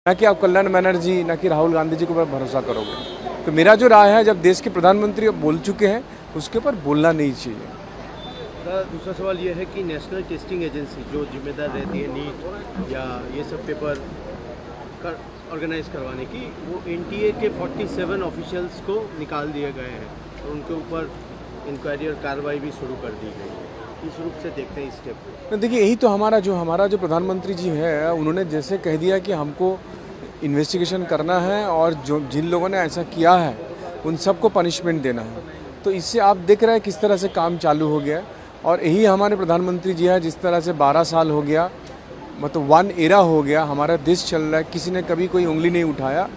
ना कि आप कल्याण बनर्जी ना कि राहुल गांधी जी के ऊपर भरोसा करोगे। तो मेरा जो राय है, जब देश के प्रधानमंत्री बोल चुके हैं उसके ऊपर बोलना नहीं चाहिए। दूसरा सवाल ये है कि नेशनल टेस्टिंग एजेंसी जो जिम्मेदार रहती है नीट या ये सब पेपर ऑर्गेनाइज करवाने की, वो एनटीए के 47 ऑफिशियल्स को निकाल दिए गए हैं और उनके ऊपर इंक्वायरी और कार्रवाई भी शुरू कर दी गई है। किस रूप से देखते हैं इस स्टेप को? देखिए, यही तो हमारा जो प्रधानमंत्री जी है, उन्होंने जैसे कह दिया कि हमको इन्वेस्टिगेशन करना है और जो जिन लोगों ने ऐसा किया है उन सबको पनिशमेंट देना है। तो इससे आप देख रहे हैं किस तरह से काम चालू हो गया। और यही हमारे प्रधानमंत्री जी है, जिस तरह से 12 साल हो गया, मतलब वन एरा हो गया, हमारा देश चल रहा है, किसी ने कभी कोई उंगली नहीं उठाया।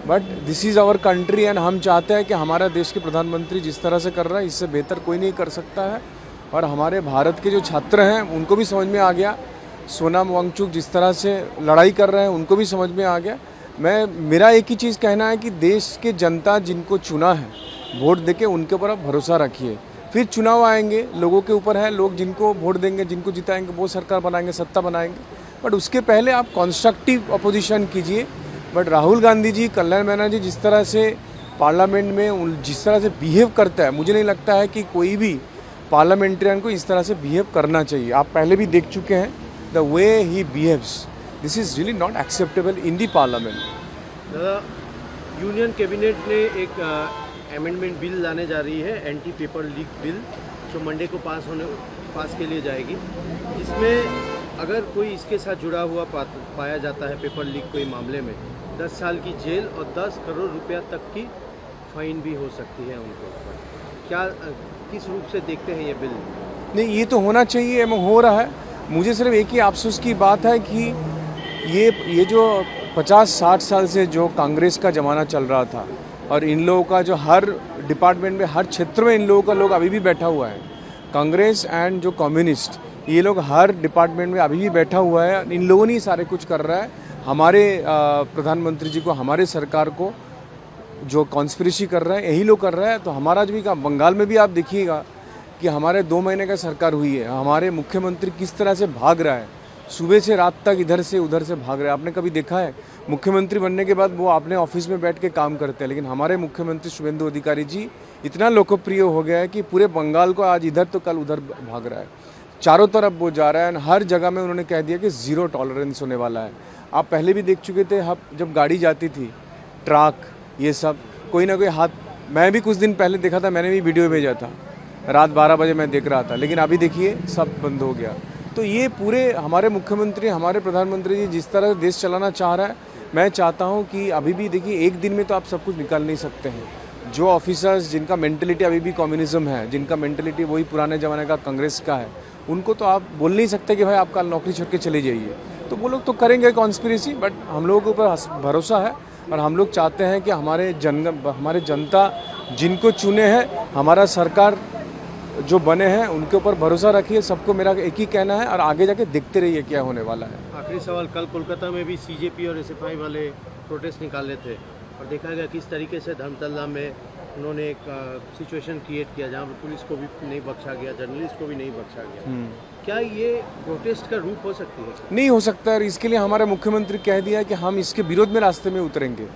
But this is our country and हम चाहते हैं कि हमारा देश के प्रधानमंत्री जिस तरह से कर रहा है इससे बेहतर कोई नहीं कर सकता है। और हमारे भारत के जो छात्र हैं उनको भी समझ में आ गया, सोनम वांगचुक जिस तरह से लड़ाई कर रहे हैं उनको भी समझ में आ गया। मेरा एक ही चीज़ कहना है कि देश के जनता जिनको चुना है, वोट देके उनके ऊपर आप भरोसा रखिए। फिर चुनाव आएंगे, लोगों के ऊपर है, लोग जिनको वोट देंगे, जिनको जिताएंगे वो सरकार बनाएंगे, सत्ता बनाएंगे। बट उसके पहले आप कंस्ट्रक्टिव अपोजिशन कीजिए। बट राहुल गांधी जी, कल्याण बनर्जी जिस तरह से पार्लियामेंट में जिस तरह से बिहेव करता है, मुझे नहीं लगता है कि कोई भी पार्लियामेंट्रियन को इस तरह से बिहेव करना चाहिए। आप पहले भी देख चुके हैं the way he behaves, this is really not acceptable in the parliament. दादा, यूनियन कैबिनेट ने एक अमेंडमेंट बिल लाने जा रही है, एंटी पेपर लीक बिल, जो मंडे को पास के लिए जाएगी, जिसमें अगर कोई इसके साथ जुड़ा हुआ पाया जाता है पेपर लीक कोई मामले में, 10 साल की जेल और 10 करोड़ रुपया तक की फाइन भी हो सकती है उनको। क्या किस रूप से देखते हैं ये बिल? नहीं, ये तो होना चाहिए एवं हो रहा है। मुझे सिर्फ एक ही अफसोस की बात है कि ये जो 50-60 साल से जो कांग्रेस का ज़माना चल रहा था और इन लोगों का जो हर डिपार्टमेंट में, हर क्षेत्र में इन लोगों का अभी भी बैठा हुआ है, कांग्रेस एंड जो कम्युनिस्ट, ये लोग हर डिपार्टमेंट में अभी भी बैठा हुआ है। इन लोगों ने सारे कुछ कर रहा है। हमारे प्रधानमंत्री जी को, हमारे सरकार को जो कॉन्स्पिरेसी कर रहा है यही लोग कर रहा है। तो हमारा जो भी बंगाल में भी आप देखिएगा कि हमारे 2 महीने का सरकार हुई है, हमारे मुख्यमंत्री किस तरह से भाग रहा है, सुबह से रात तक इधर से उधर से भाग रहा है। आपने कभी देखा है? मुख्यमंत्री बनने के बाद वो अपने ऑफिस में बैठ के काम करते हैं, लेकिन हमारे मुख्यमंत्री शुभेंदु अधिकारी जी इतना लोकप्रिय हो गया है कि पूरे बंगाल को आज इधर तो कल उधर भाग रहा है, चारों तरफ वो जा रहा है। हर जगह में उन्होंने कह दिया कि ज़ीरो टॉलरेंस होने वाला है। आप पहले भी देख चुके थे, जब गाड़ी जाती थी, ट्रक, ये सब कोई ना कोई हाथ, मैं भी कुछ दिन पहले देखा था, मैंने भी वीडियो भेजा था, रात 12 बजे मैं देख रहा था, लेकिन अभी देखिए सब बंद हो गया। तो ये पूरे हमारे मुख्यमंत्री, हमारे प्रधानमंत्री जी जिस तरह देश चलाना चाह रहा है, मैं चाहता हूँ कि अभी भी देखिए, एक दिन में तो आप सब कुछ निकाल नहीं सकते हैं। जो ऑफिसर्स जिनका मेंटलिटी अभी भी कम्युनिज्म है, जिनका मेंटलिटी वही पुराने ज़माने का कांग्रेस का है, उनको तो आप बोल नहीं सकते कि भाई आप कल नौकरी छोड़ के चले जाइए। तो वो लोग तो करेंगे कॉन्स्पिरेसी, बट हम लोगों के ऊपर भरोसा है और हम लोग चाहते हैं कि हमारे जनता जिनको चुने हैं, हमारा सरकार जो बने हैं, उनके ऊपर भरोसा रखिए। सबको मेरा एक ही कहना है और आगे जाके देखते रहिए क्या होने वाला है। आखिरी सवाल, कल कोलकाता में भी सीजेपी और एसएफआई वाले प्रोटेस्ट निकाले थे और देखा गया किस तरीके से धर्मतला में उन्होंने एक सिचुएशन क्रिएट किया जहाँ पर पुलिस को भी नहीं बख्शा गया, जर्नलिस्ट को भी नहीं बख्शा गया। क्या ये प्रोटेस्ट का रूप हो सकती है? नहीं हो सकता है। इसके लिए हमारे मुख्यमंत्री कह दिया है कि हम इसके विरोध में रास्ते में उतरेंगे।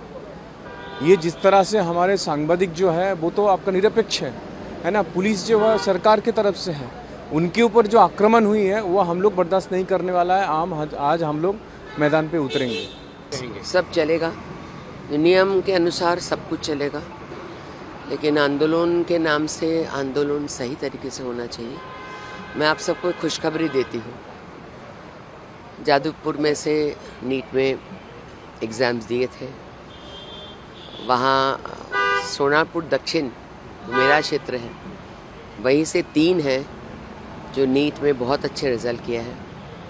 ये जिस तरह से हमारे सांबादिक जो है वो तो आपका निरपेक्ष है ना, पुलिस जो है सरकार की तरफ से है, उनके ऊपर जो आक्रमण हुई है वो हम लोग बर्दाश्त नहीं करने वाला है। आज हम लोग मैदान पे उतरेंगे। सब चलेगा, नियम के अनुसार सब कुछ चलेगा, लेकिन आंदोलन के नाम से आंदोलन सही तरीके से होना चाहिए। मैं आप सबको खुशखबरी देती हूँ, जादवपुर में से नीट में एग्ज़ाम्स दिए थे, वहाँ सोनापुर दक्षिण मेरा क्षेत्र है, वहीं से 3 हैं जो नीट में बहुत अच्छे रिज़ल्ट किया है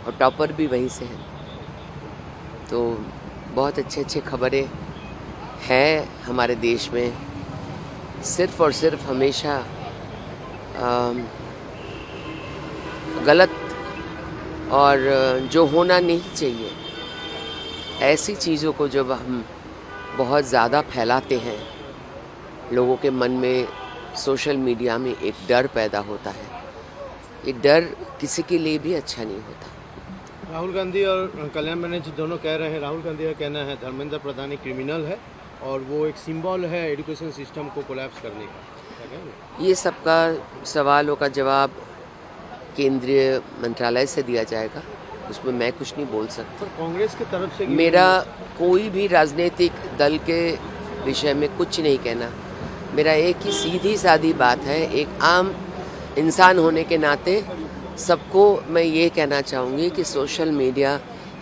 और टॉपर भी वहीं से हैं। तो बहुत अच्छे खबरें हैं हमारे देश में। सिर्फ़ और सिर्फ हमेशा गलत और जो होना नहीं चाहिए ऐसी चीज़ों को जब हम बहुत ज़्यादा फैलाते हैं, लोगों के मन में, सोशल मीडिया में एक डर पैदा होता है। ये डर किसी के लिए भी अच्छा नहीं होता। राहुल गांधी और कल्याण बनर्जी दोनों कह रहे हैं, राहुल गांधी का कहना है धर्मेंद्र प्रधान एक क्रिमिनल है और वो एक सिंबल है एजुकेशन सिस्टम को कोलैप्स करने का। क्या कहेंगे? ये सबका सवालों का जवाब केंद्रीय मंत्रालय से दिया जाएगा, उसमें मैं कुछ नहीं बोल सकता। पर कांग्रेस की तरफ से मेरा कोई भी राजनीतिक दल के विषय में कुछ नहीं कहना। मेरा एक ही सीधी सादी बात है, एक आम इंसान होने के नाते सबको मैं ये कहना चाहूँगी कि सोशल मीडिया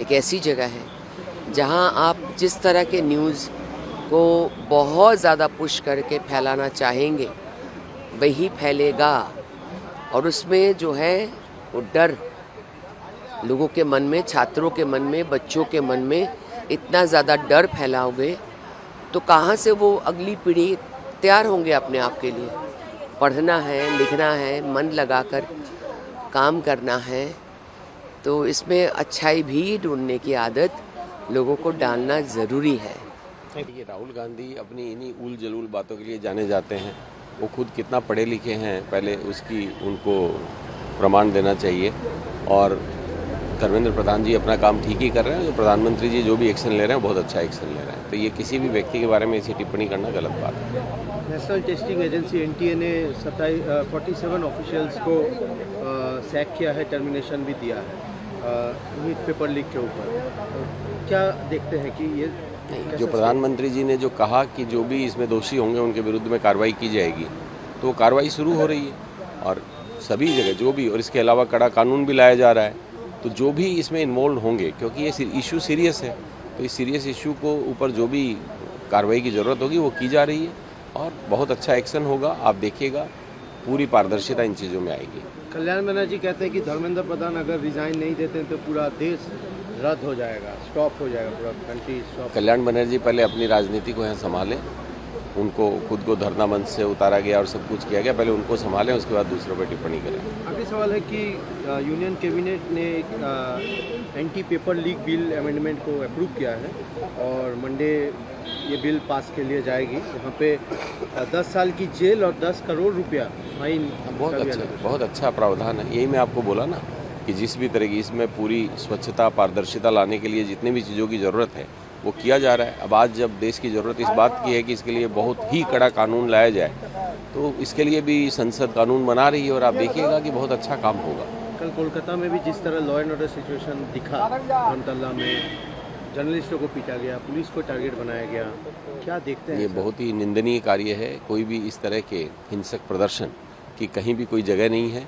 एक ऐसी जगह है जहाँ आप जिस तरह के न्यूज़ को बहुत ज़्यादा पुश करके फैलाना चाहेंगे वही फैलेगा, और उसमें जो है वो डर लोगों के मन में, छात्रों के मन में, बच्चों के मन में इतना ज़्यादा डर फैलाओगे तो कहाँ से वो अगली पीढ़ी तैयार होंगे अपने आप के लिए। पढ़ना है, लिखना है, मन लगाकर काम करना है, तो इसमें अच्छाई भी ढूंढने की आदत लोगों को डालना ज़रूरी है। ये राहुल गांधी अपनी इन्हीं उल जलूल बातों के लिए जाने जाते हैं। वो खुद कितना पढ़े लिखे हैं पहले उसकी उनको प्रमाण देना चाहिए, और धर्मेंद्र प्रधान जी अपना काम ठीक ही कर रहे हैं। जो प्रधानमंत्री जी जो भी एक्शन ले रहे हैं बहुत अच्छा एक्शन ले रहे हैं, तो ये किसी भी व्यक्ति के बारे में ऐसी टिप्पणी करना गलत बात है। नेशनल टेस्टिंग एजेंसी एनटीए ने 47 ऑफिशियल्स को सैक किया है, टर्मिनेशन भी दिया है नीट पेपर लीक के ऊपर। क्या देखते हैं कि ये जो प्रधानमंत्री जी ने जो कहा कि जो भी इसमें दोषी होंगे उनके विरुद्ध में कार्रवाई की जाएगी, तो कार्रवाई शुरू हो रही है और सभी जगह जो भी, और इसके अलावा कड़ा कानून भी लाया जा रहा है। तो जो भी इसमें इन्वॉल्व होंगे, क्योंकि ये इशू सीरियस है, तो इस सीरियस इशू को ऊपर जो भी कार्रवाई की ज़रूरत होगी वो की जा रही है और बहुत अच्छा एक्शन होगा। आप देखिएगा पूरी पारदर्शिता इन चीज़ों में आएगी। कल्याण बनर्जी कहते हैं कि धर्मेंद्र प्रधान अगर रिजाइन नहीं देते तो पूरा देश रद्द हो जाएगा, स्टॉप हो जाएगा, पूरा कंट्री स्टॉप। कल्याण बनर्जी पहले अपनी राजनीति को यहाँ संभालें, उनको खुद को धरना मंच से उतारा गया और सब कुछ किया गया, पहले उनको संभालें, उसके बाद दूसरों पर टिप्पणी करें। अगला सवाल है कि यूनियन कैबिनेट ने anti paper leak bill amendment को अप्रूव किया है और मंडे ये बिल पास के लिए जाएगी, यहाँ पे 10 साल की जेल और 10 करोड़ रुपया फाइन। बहुत अच्छा प्रावधान है। यही मैं आपको बोला ना कि जिस भी तरह की इसमें पूरी स्वच्छता, पारदर्शिता लाने के लिए जितनी भी चीज़ों की ज़रूरत है वो किया जा रहा है। अब आज जब देश की ज़रूरत इस बात की है कि इसके लिए बहुत ही कड़ा कानून लाया जाए, तो इसके लिए भी संसद कानून बना रही है और आप देखिएगा कि बहुत अच्छा काम होगा। कल कोलकाता में भी जिस तरह लॉ एंड ऑर्डर सिचुएशन दिखा, धर्मतला में जर्नलिस्टों को पीटा गया, पुलिस को टारगेट बनाया गया, क्या देखते हैं? ये बहुत ही निंदनीय कार्य है। कोई भी इस तरह के हिंसक प्रदर्शन की कहीं भी कोई जगह नहीं है,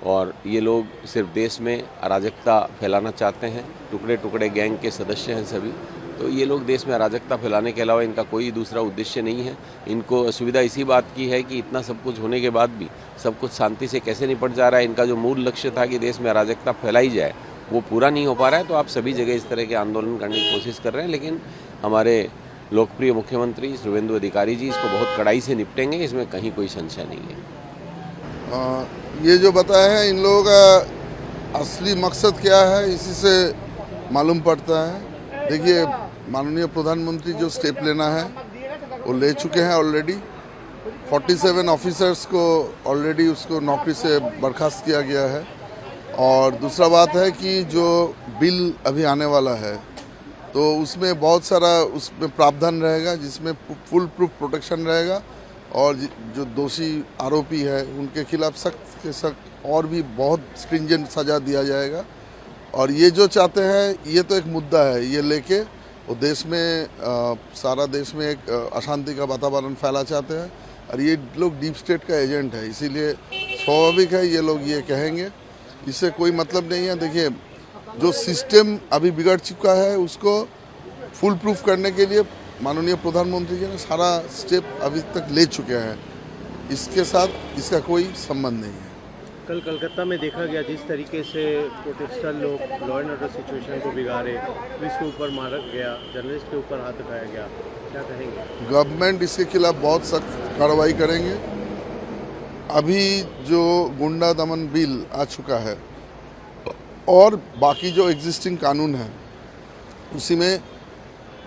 और ये लोग सिर्फ देश में अराजकता फैलाना चाहते हैं। टुकड़े टुकड़े गैंग के सदस्य हैं सभी, तो ये लोग देश में अराजकता फैलाने के अलावा इनका कोई दूसरा उद्देश्य नहीं है। इनको असुविधा इसी बात की है कि इतना सब कुछ होने के बाद भी सब कुछ शांति से कैसे निपट जा रहा है। इनका जो मूल लक्ष्य था कि देश में अराजकता फैलाई जाए वो पूरा नहीं हो पा रहा है। तो आप सभी जगह इस तरह के आंदोलन करने की कोशिश कर रहे हैं, लेकिन हमारे लोकप्रिय मुख्यमंत्री शुभेंदु अधिकारी जी इसको बहुत कड़ाई से निपटेंगे, इसमें कहीं कोई संशय नहीं है। ये जो बताया है इन लोगों का असली मकसद क्या है इसी से मालूम पड़ता है। देखिए, माननीय प्रधानमंत्री जो स्टेप लेना है वो ले चुके हैं ऑलरेडी। 47 ऑफिसर्स को ऑलरेडी उसको नौकरी से बर्खास्त किया गया है। और दूसरा बात है कि जो बिल अभी आने वाला है तो उसमें बहुत सारा उसमें प्रावधान रहेगा जिसमें फुल प्रूफ प्रोटेक्शन रहेगा, और जो दोषी आरोपी है उनके खिलाफ सख्त से सख्त और भी बहुत स्ट्रिंजेंट सज़ा दिया जाएगा। और ये जो चाहते हैं, ये तो एक मुद्दा है, ये लेके वो देश में सारा देश में एक अशांति का वातावरण फैला चाहते हैं, और ये लोग डीप स्टेट का एजेंट है, इसीलिए स्वाभाविक है ये लोग ये कहेंगे। इससे कोई मतलब नहीं है। देखिए, जो सिस्टम अभी बिगड़ चुका है उसको फुल प्रूफ करने के लिए माननीय प्रधानमंत्री जी ने सारा स्टेप अभी तक ले चुके हैं। इसके साथ इसका कोई संबंध नहीं है। कल कलकत्ता में देखा गया जिस तरीके से प्रोटेस्टर लोग लॉ एंड ऑर्डर सिचुएशन को बिगाड़े, पुलिस के ऊपर मारा गया, जर्नलिस्ट के ऊपर हाथ उठाया गया, क्या कहेंगे? गवर्नमेंट इसके खिलाफ बहुत सख्त कार्रवाई करेंगे। अभी जो गुंडा दमन बिल आ चुका है और बाकी जो एग्जिस्टिंग कानून है उसी में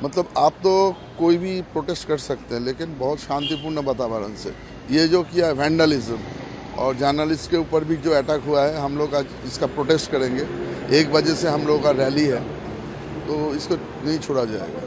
मतलब आप तो कोई भी प्रोटेस्ट कर सकते हैं, लेकिन बहुत शांतिपूर्ण वातावरण से। ये जो किया वैंडलिज्म और जर्नलिस्ट के ऊपर भी जो अटैक हुआ है, हम लोग आज इसका प्रोटेस्ट करेंगे। 1 बजे से हम लोग का रैली है, तो इसको नहीं छोड़ा जाएगा।